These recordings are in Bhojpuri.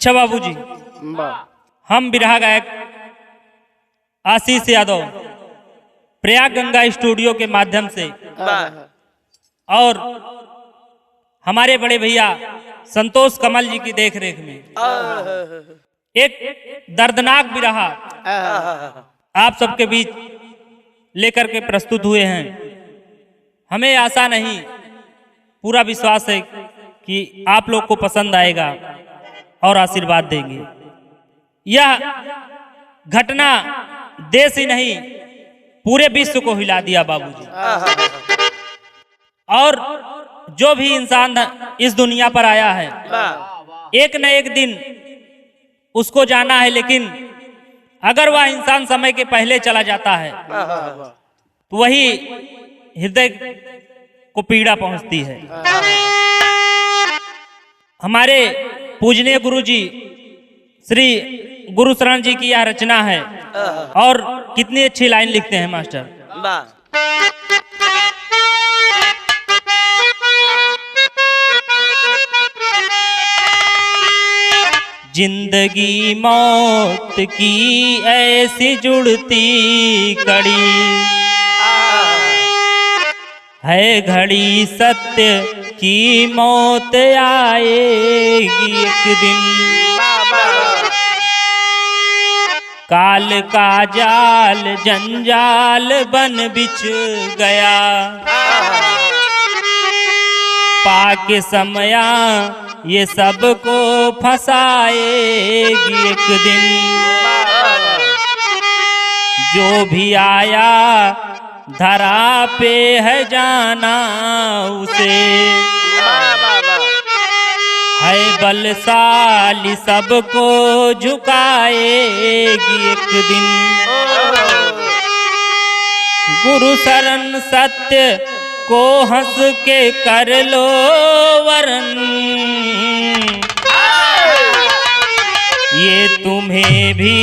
अच्छा बाबूजी, हम बिरहा गायक आशीष यादव प्रयाग गंगा स्टूडियो के माध्यम से और हमारे बड़े भैया संतोष कमल जी की देखरेख में एक दर्दनाक बिरहा आप सबके बीच लेकर के प्रस्तुत हुए हैं। हमें आशा नहीं, पूरा विश्वास है कि आप लोग को पसंद आएगा और आशीर्वाद देंगे। यह घटना देश ही नहीं पूरे विश्व को हिला दिया बाबूजी। और जो भी इंसान इस दुनिया पर आया है एक न एक दिन उसको जाना है, लेकिन अगर वह इंसान समय के पहले चला जाता है तो वही हृदय को पीड़ा पहुंचती है। हमारे पूजनीय गुरु जी श्री गुरु शरण जी की यह रचना है और कितनी अच्छी लाइन लिखते हैं मास्टर। जिंदगी मौत की ऐसी जुड़ती कड़ी है, घड़ी सत्य की मौत आएगी एक दिन। काल का जाल जंजाल बन बिछ गया, पाके समया ये सबको फंसाएगी एक दिन। जो भी आया धरा पे है जाना उसे, है बलशाली सबको झुकाएगी एक दिन। गुरु शरण सत्य को हंस के कर लो वरन, ये तुम्हें भी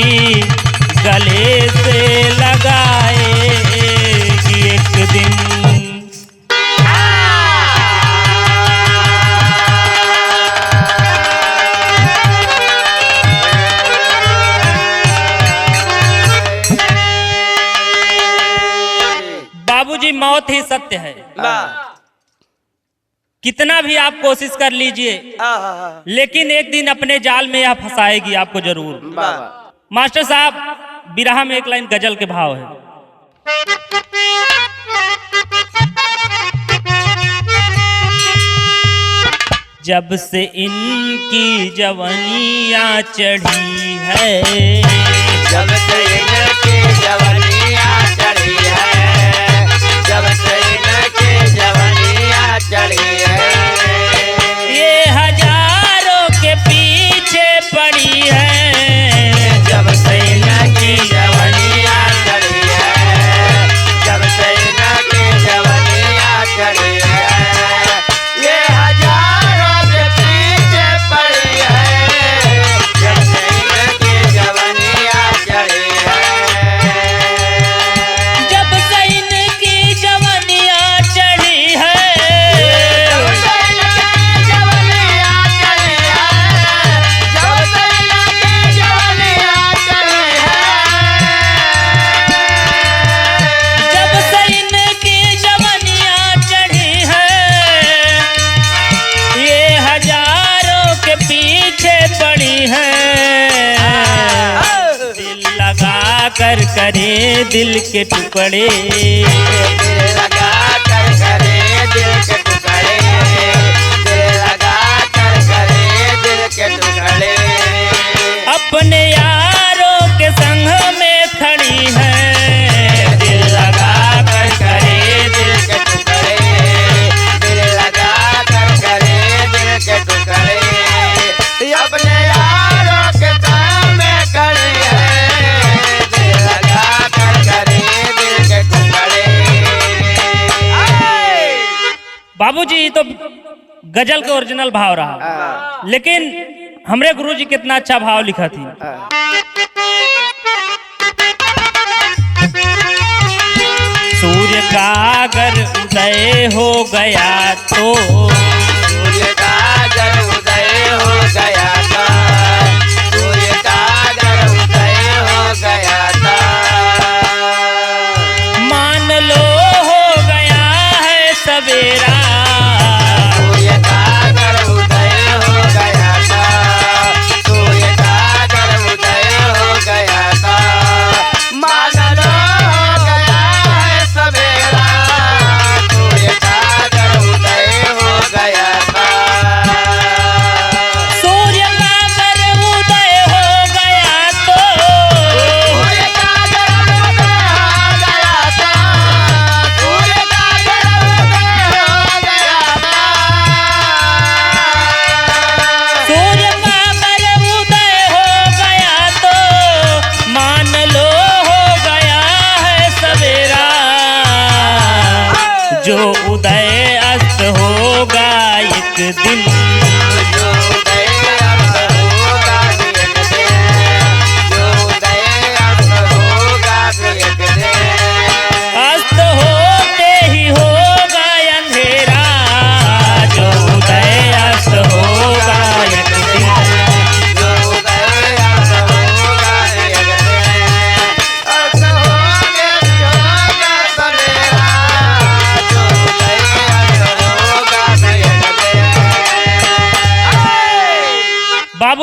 गले से लगाएगी एक दिन। बाबूजी, मौत ही सत्य है। कितना भी आप कोशिश कर लीजिए, लेकिन एक दिन अपने जाल में यह फंसाएगी आपको जरूर। मास्टर साहब, बिरहा में एक लाइन गजल के भाव है। जब से इनकी जवानियाँ चढ़ी है, जब से इनकी जवानियाँ चढ़ी है, जब से इनकी जवानियाँ चढ़ी है, ये हजारों के पीछे पड़ी है। जब से इनकी जवानियाँ चढ़ी है, जब से इनकी जवानियाँ चढ़ी है, ये हजारों के पीछे पड़ी है। जब से इनकी जवानियाँ चढ़ी है, जब से इनकी जवानियाँ चढ़ी है, जब से इनकी जवानियाँ चढ़ी है, जब से इनकी जवानियाँ चढ़ी है, जब से इनकी जवानियाँ चढ़ी है, ये हजारों के पीछे पड़ी है। दिल लगा कर करे दिल के टुकड़े, दिल लगा कर करे दिल के टुकड़े, दिल लगा कर करे दिल के टुकड़े, अपने यारों के संग में खड़ी है। दिल लगा कर करे दिल के टुकड़े, दिल लगा कर करे दिल के टुकड़े, अपने यारों के संग में खड़ी है। दिल लगा कर करे दिल के टुकड़े। बाबूजी, ये तो गजल के ओरिजिनल भाव रहा, लेकिन हमरे गुरुजी कितना अच्छा भाव लिखा थी। सूर्य का अगर उदय हो गया तो, सूर्य का जब उदय हो गया था,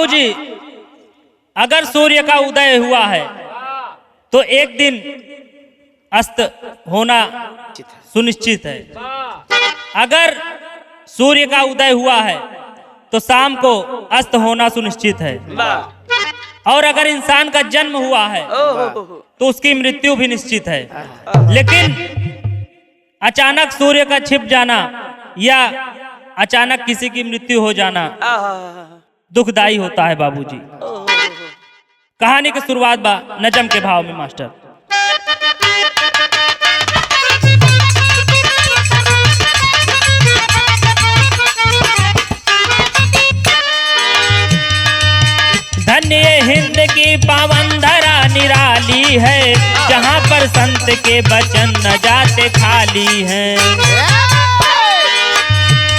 बाबूजी, अगर सूर्य का उदय हुआ है तो एक दिन अस्त होना सुनिश्चित है। अगर सूर्य का उदय हुआ है तो शाम को अस्त होना सुनिश्चित है। और अगर इंसान का जन्म हुआ है तो उसकी मृत्यु भी निश्चित है। लेकिन अचानक सूर्य का छिप जाना या अचानक किसी की मृत्यु हो जाना दुखदाई होता है बाबूजी। कहानी की शुरुआत बा नजम के भाव में मास्टर। धन्य हिंद की पावन धरा निराली है, जहाँ पर संत के वचन न जाते खाली हैं।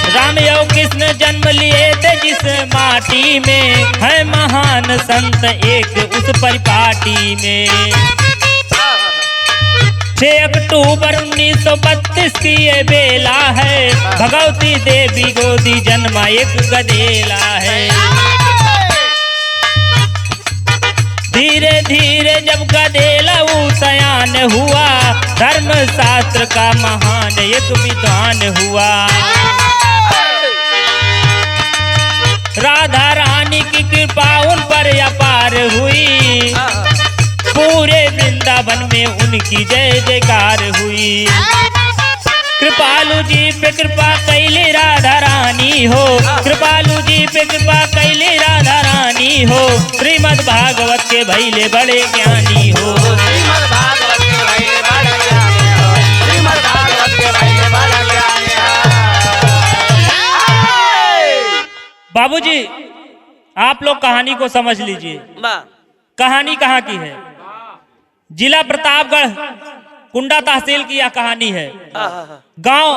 राम और कृष्ण जन्म लिए थे जिस माटी में, है महान संत एक उस परिपाटी में। 6 अक्टूबर 1932 की ये बेला है, भगवती देवी गोदी जन्मा एक गदेला है। धीरे धीरे जब गदेला सयान हुआ, धर्म शास्त्र का महान एक विद्वान हुआ। राधा रानी की कृपा उन पर अपार हुई, पूरे वृंदावन में उनकी जय जयकार हुई। कृपालु जी पे कृपा कैली राधा रानी हो, कृपालु जी पे कृपा कैली राधा रानी हो। श्रीमद् भागवत के भैले बड़े ज्ञानी हो, श्रीमद् भागवत के भैले बड़े ज्ञानी हो, श्रीमद् भागवत के भैले बड़े ज्ञानी हो। बाबूजी, आप लोग कहानी को समझ लीजिए। कहानी कहाँ की है? जिला प्रतापगढ़ कुंडा तहसील की यह कहानी है। गांव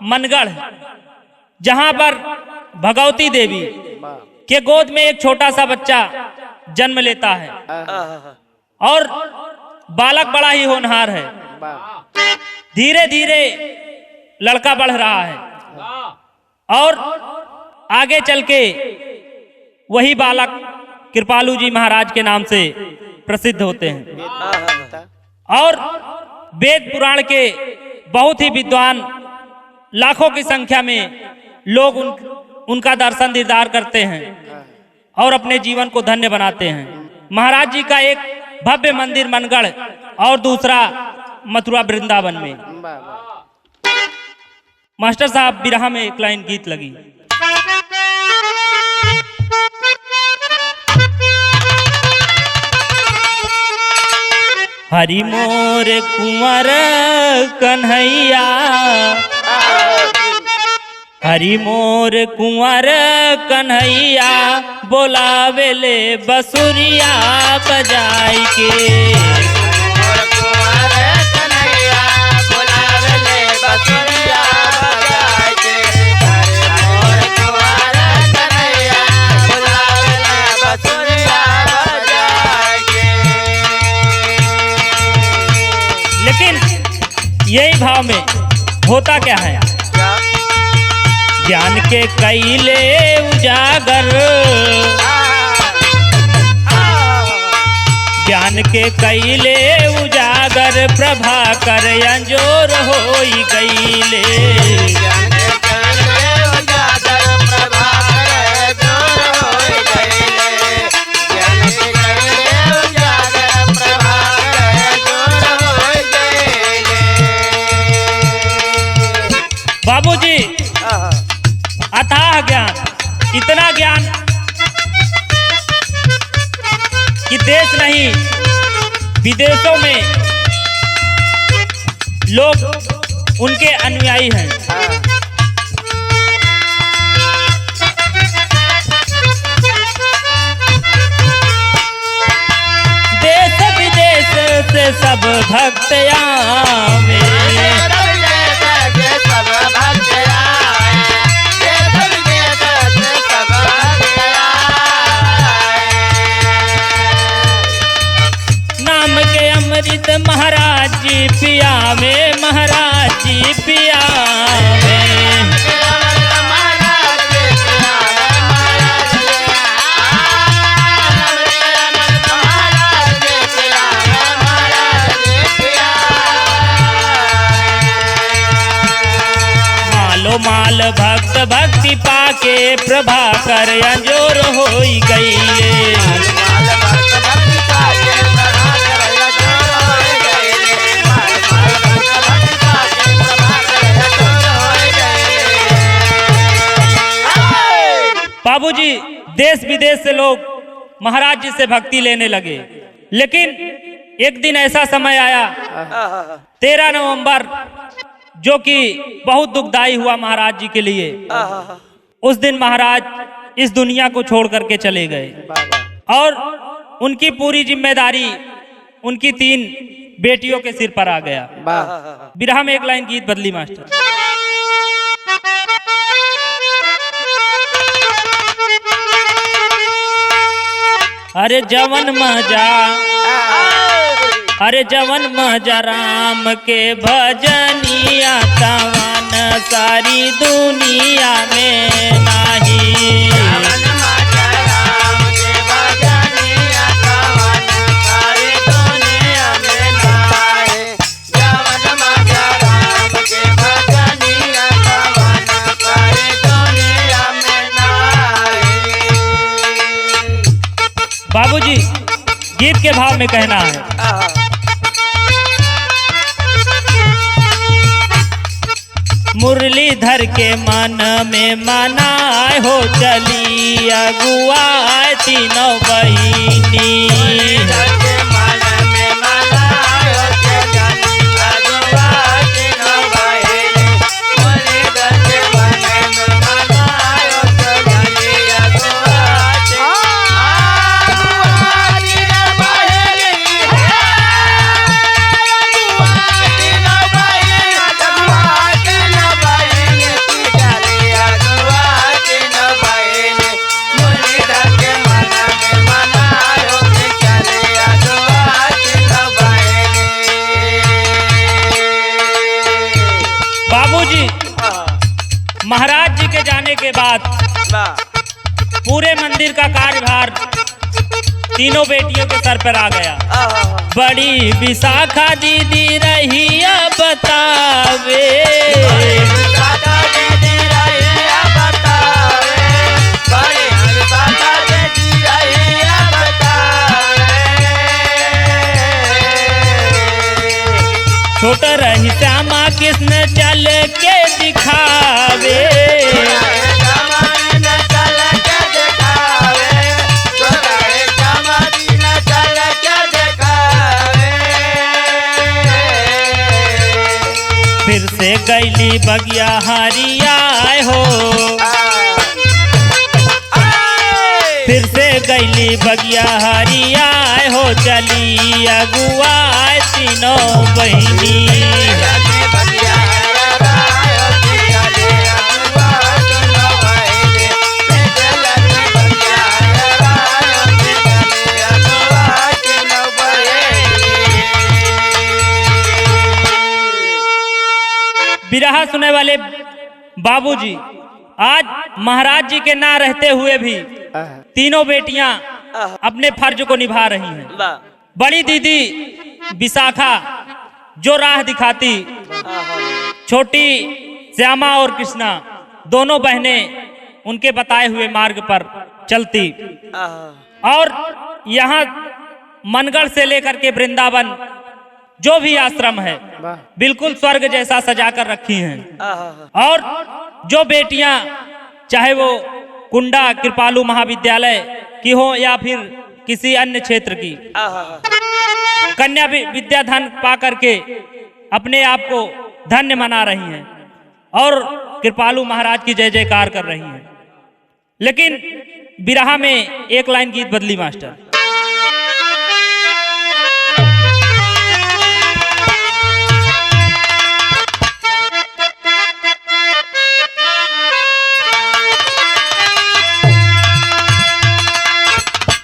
मनगढ़, जहां पर भगवती देवी के गोद में एक छोटा सा बच्चा जन्म लेता है और बालक बड़ा ही होनहार है। धीरे धीरे लड़का बढ़ रहा है और आगे चल के वही बालक कृपालु जी महाराज के नाम से प्रसिद्ध होते हैं। और वेद पुराण के बहुत ही विद्वान लाखों की संख्या में लोग उनका दर्शन दीदार करते हैं और अपने जीवन को धन्य बनाते हैं। महाराज जी का एक भव्य मंदिर मनगढ़ और दूसरा मथुरा वृंदावन में। मास्टर साहब, बिरहा में एक लाइन गीत लगी। हरि मोर कुंवर कन्हैया, हरि मोर कुंवर कन्हैया, बोलावेले बसुरिया बजाई के। लेकिन यही भाव में होता क्या है? ज्ञान के कैले उजागर, ज्ञान के कैले उजागर, प्रभाकर अंजोर होई गईले। बाबूजी, अथाह ज्ञान, इतना ज्ञान कि देश नहीं विदेशों में लोग उनके अनुयायी हैं। देश विदेश से सब भक्त आवे, अमृत महाराज जी पिया में, महाराज जी पिया में। भक्ति पाके प्रभाकर अंजोर होई गई। माल भक्त भक्ति पाके प्रभाकर अंजोर होई गई। माल भक्त भक्ति पाके प्रभाकर अंजोर होई गई। बाबूजी देश विदेश से लोग महाराज जी से भक्ति लेने लगे, लेकिन एक दिन ऐसा समय आया 13 नवंबर जो कि बहुत दुखदाई हुआ महाराज जी के लिए। उस दिन महाराज इस दुनिया को छोड़ करके चले गए और उनकी पूरी जिम्मेदारी उनकी 3 बेटियों के सिर पर आ गया। बिरहा में एक लाइन गीत बदली मास्टर। अरे जवन मजा, अरे जवन मजा राम के भजनिया तवन सारी दुनिया में नाही। जवन मजा राम के भजनिया तवन सारी दुनिया में नाही। जवन मजा राम के भजनिया तवन सारी दुनिया में नाही। बाबूजी गीत के भाव में कहना है, मुरलीधर के मन में मनाए हो चली अगुआ तीनों बहिनी। महाराज जी के जाने के बाद पूरे मंदिर का कार्यभार तीनों बेटियों के सर पर आ गया। बड़ी विशाखा दीदी रही बतावे, छोटा रही श्यामा कृष्ण चल के दिखावे। फिर से गैली बगिया हरिया हो, फिर से गैली बगिया हरिया हो चली अगुआ तीनों बहिनी। बिरहा सुने वाले बाबूजी, आज महाराज जी के ना रहते हुए भी तीनों बेटियां अपने फर्ज को निभा रही हैं। बड़ी दीदी विशाखा जो राह दिखाती, छोटी श्यामा और कृष्णा दोनों बहनें उनके बताए हुए मार्ग पर चलती, और यहाँ मनगढ़ से लेकर के वृंदावन जो भी आश्रम है बिल्कुल स्वर्ग जैसा सजा कर रखी हैं। और जो बेटियां चाहे वो कुंडा कृपालु महाविद्यालय की हो या फिर किसी अन्य क्षेत्र की, कन्या विद्याधन पा करके अपने आप को धन्य मना रही हैं और कृपालु महाराज की जय जयकार कर रही हैं। लेकिन बिरहा में एक लाइन गीत बदली मास्टर।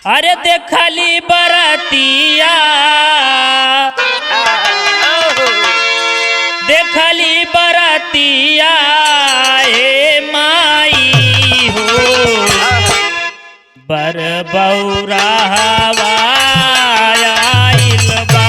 अरे देखली बरतिया, देखली बरतिया ए माई हो, बर बौरा हवा आइल बा।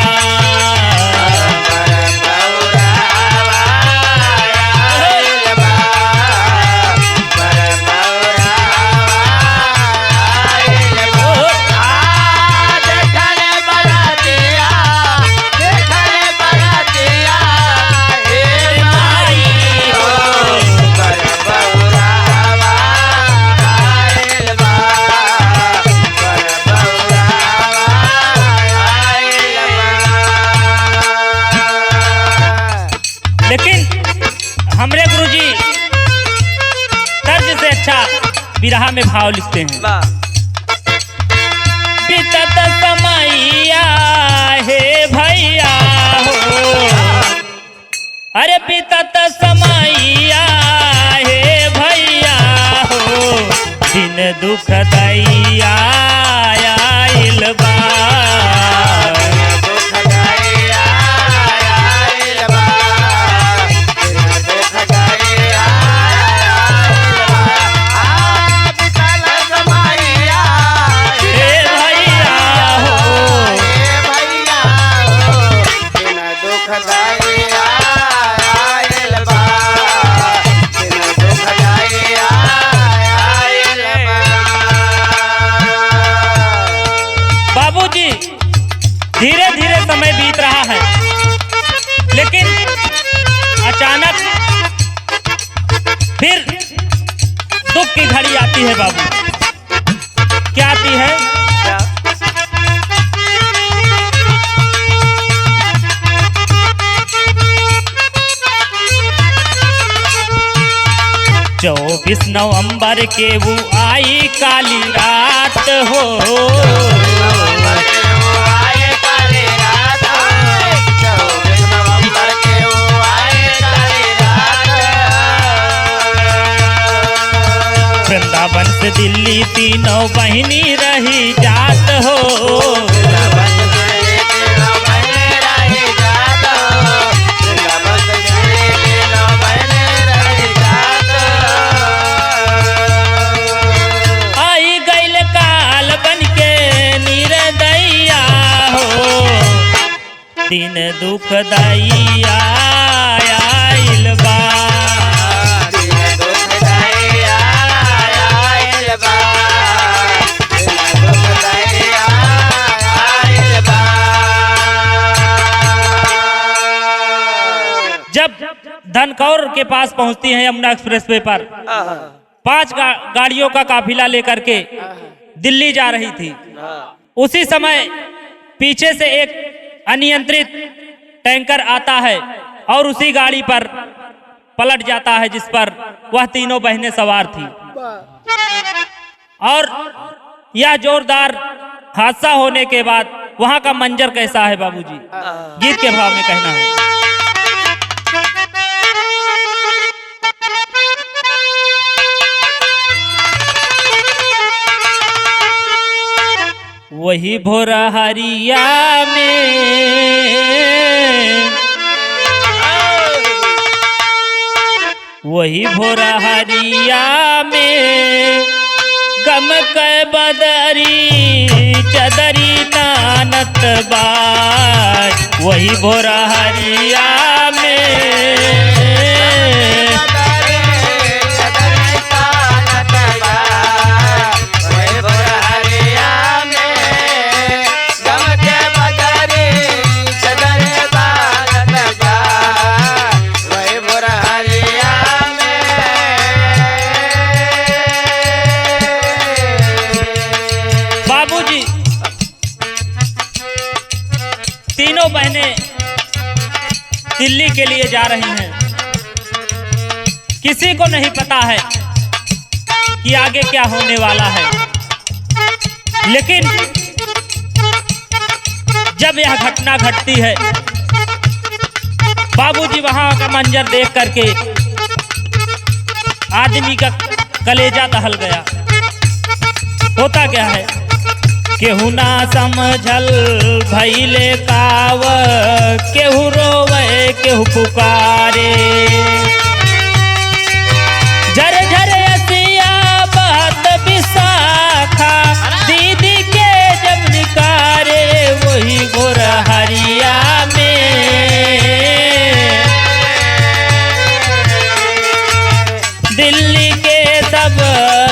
बिरहा में भाव लिखते हैं। वाह बीतत समैया हे भैया हो, अरे बीतत समैया हे भैया हो, दिन दुख दैया आइल बा। बाबूजी धीरे धीरे समय बीत रहा है, लेकिन अचानक फिर दुख की घड़ी आती है। बाबू क्या आती है? क्या? 24 नवंबर के वो आई काली रात हो, वृंदावन से दिल्ली तीनों बहिनी रही जात हो। दिन दुख दैया आइल बा, दिन दुख दैया आइल बा, दिन दुख दैया आइल बा। जब धनकौर के पास पहुंचती हैं यमुना एक्सप्रेस वे पर, 5 गाड़ियों का काफिला लेकर के दिल्ली जा रही थी। उसी समय पीछे से एक अनियंत्रित टैंकर आता है और उसी गाड़ी पर पलट जाता है जिस पर वह तीनों बहनें सवार थी। और यह जोरदार हादसा होने के बाद वहां का मंजर कैसा है बाबूजी? गीत के भाव में कहना है। वही भोरहरिया में, वही भोरहरिया में गम के बदरी चदरी तानत बाज, वही भोरहरिया में तीनों बहनें दिल्ली के लिए जा रही हैं। किसी को नहीं पता है कि आगे क्या होने वाला है, लेकिन जब यह घटना घटती है बाबूजी वहां का मंजर देख करके आदमी का कलेजा दहल गया। होता क्या है? केहू ना समझल भइले काव, केहू रोवे केहू पुकारे, झर झर असिया बहत विशाखा, दीदी के जब निकारे, वही भोरहरिया में दिल्ली के सब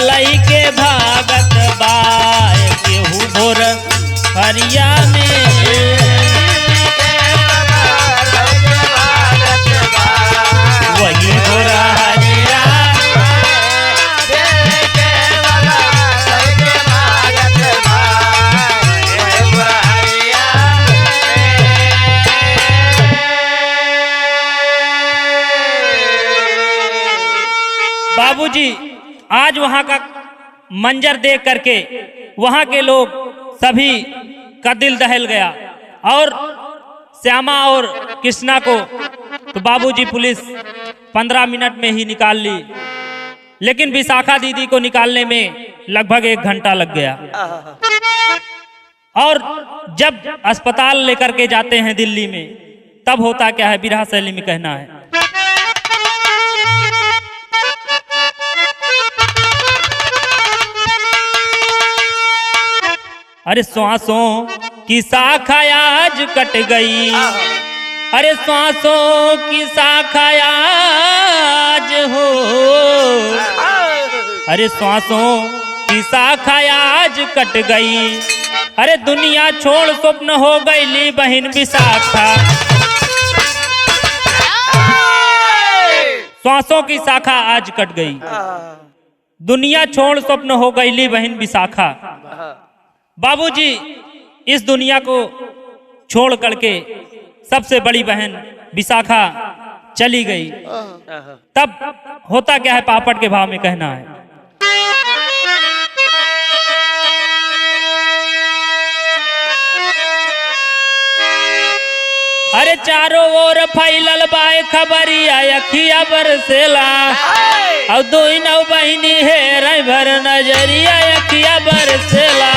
लइके भागत बाय, केहू भोरहरिया में वही भोरहरिया। बाबूजी आज वहां का मंजर देख करके वहां के लोग सभी का दिल दहल गया और श्यामा और कृष्णा को तो बाबूजी पुलिस 15 मिनट में ही निकाल ली, लेकिन विशाखा दीदी को निकालने में लगभग 1 घंटा लग गया। और जब अस्पताल लेकर के जाते हैं दिल्ली में, तब होता क्या है, बिरहा शैली में कहना है। अरे श्वासों की शाखा आज कट गई, अरे श्वासों की शाखा आज हो, अरे श्वासों की शाखा आज कट गई, अरे दुनिया छोड़ स्वप्न हो गई ली बहन विशाखा। श्वासों की शाखा आज कट गई, दुनिया छोड़ स्वप्न हो गई ली बहन विशाखा। बाबूजी इस दुनिया को छोड़ करके सबसे बड़ी बहन विशाखा चली गई। तब होता क्या है, पापड़ के भाव में कहना है। अरे चारों ओर फैलल बाय खबरिया अखिया बरसेला, और दो नौ बहिनी है रई भर नजरिया अखिया बरसेला।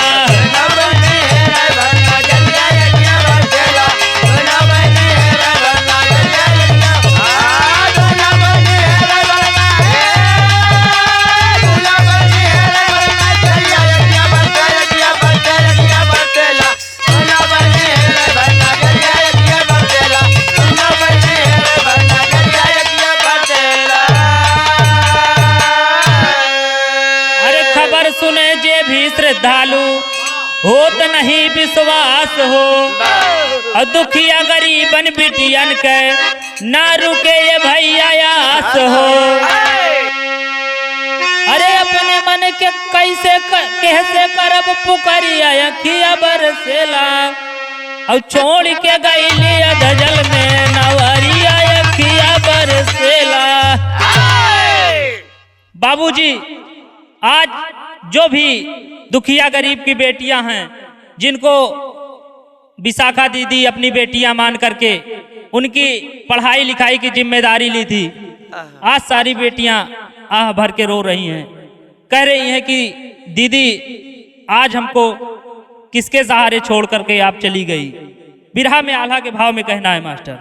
सुने जे भी श्रद्धालु होत नहीं विश्वास हो, और दुखिया गरीबन बिटियन के ना रुके ये भैया आस हो। अरे अपने मन के कैसे करब पुकरिया अखिया बरसेला, और छोड़ के गईली धजल में नवरिया अखिया बरसेला। बाबूजी आज जो भी दुखिया गरीब की बेटियां हैं, जिनको विशाखा दीदी अपनी बेटियां मान करके उनकी पढ़ाई लिखाई की जिम्मेदारी ली थी, आज सारी बेटियां आह भर के रो रही हैं, कह रही हैं कि दीदी आज हमको किसके सहारे छोड़ करके आप चली गई। बिरहा में आल्हा के भाव में कहना है मास्टर।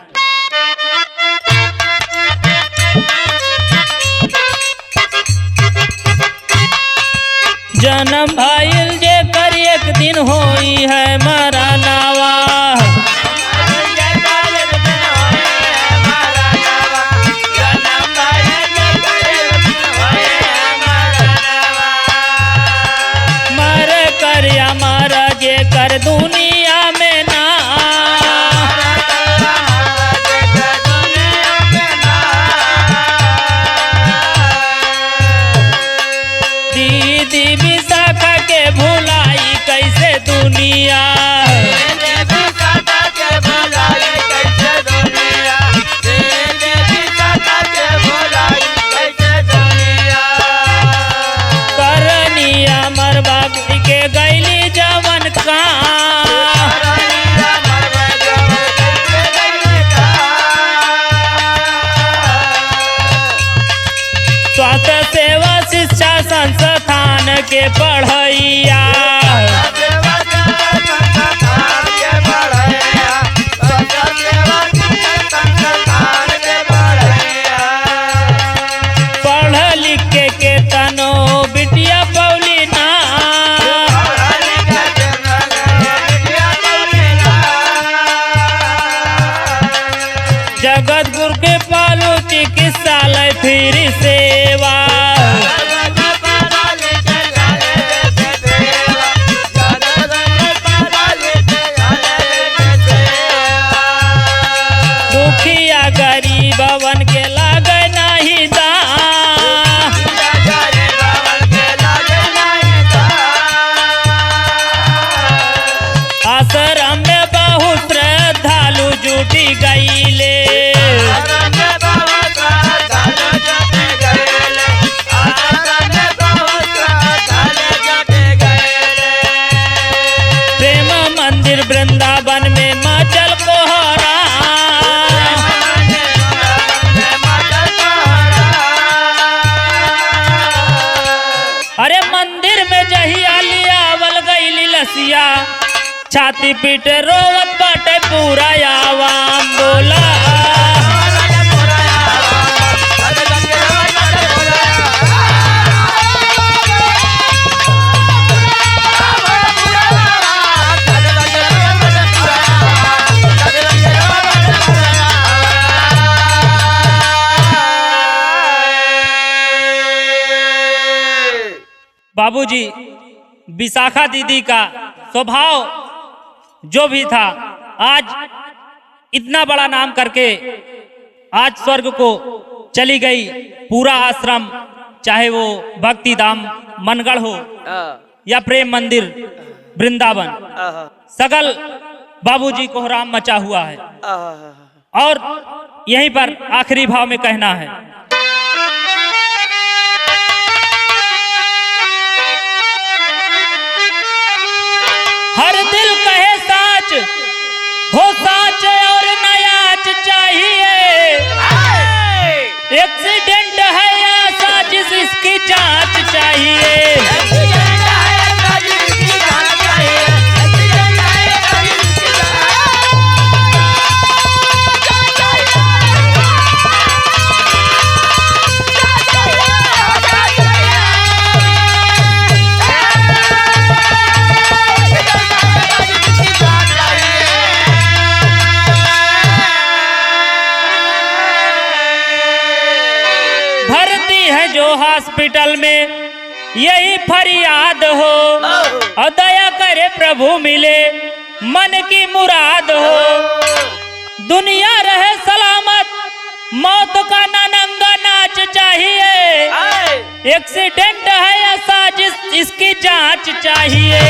जन्म भाईल जे कर एक दिन होई है मरनावा, मर कर या मर जे कर दुनिया में ना, दीदी विशाखा के भुलाई कैसे दुनिया, करनिया मरबा के गैली जवन का, स्वास्थ्य सेवा शिक्षा संस्थान के पढ़ैया, पढ़ लिख के तनो बिटिया पौली ना, जगत गुरु के पालू चिकित्सालय फिर सेवा, दुखिया गरीबवन के लागे नहीं दा, आश्रम में बहुत श्रद्धालु जुटी गईले, छाती पीट रोवत बाटे पूरा आवाम बोला बाबूजी, विशाखा दीदी का स्वभाव जो भी था, आज इतना बड़ा नाम करके आज स्वर्ग को चली गई। पूरा आश्रम, चाहे वो भक्ति धाम मनगढ़ हो या प्रेम मंदिर वृंदावन, सगल बाबूजी को राम मचा हुआ है। और यहीं पर आखिरी भाव में कहना है, हर दिल कहे साच हो साच और नयाच चाहिए, एक्सीडेंट है या साजिश इसकी जांच चाहिए। जो हॉस्पिटल में यही फरियाद हो, और दया करे प्रभु मिले मन की मुराद हो। दुनिया रहे सलामत, मौत का नंगा नाच चाहिए, एक्सीडेंट है या साजिश इसकी जांच चाहिए।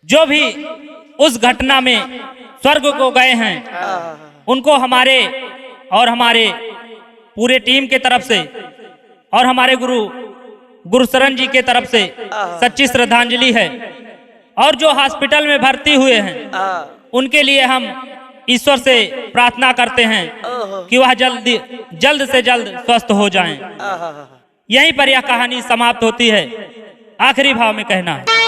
जो भी उस घटना में स्वर्ग को गए हैं, उनको हमारे और हमारे पूरे टीम के तरफ से और हमारे गुरुशरण जी के तरफ से सच्ची श्रद्धांजलि है। और जो हॉस्पिटल में भर्ती हुए हैं, उनके लिए हम ईश्वर से प्रार्थना करते हैं कि वह जल्द से जल्द स्वस्थ हो जाएं। यहीं पर यह कहानी समाप्त होती है। आखिरी भाव में कहना है,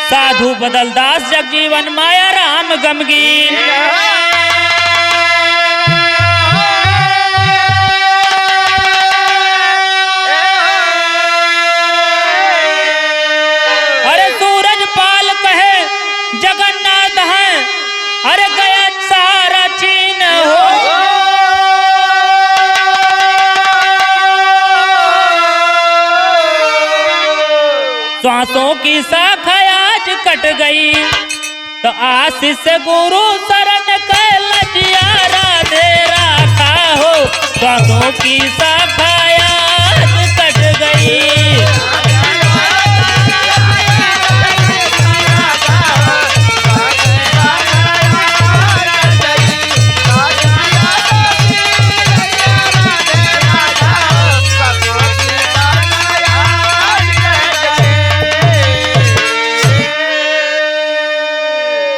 साधु बदलदास जगजीवन माया राम गमगीन, अरे सूरज पाल कहे जगन्नाथ हैं, अरे गया सारा चीन हो। सांसों की शाखा कट गई तो आशीष गुरु शरण के लजियारा दे रखा हो। सांसों की शाखा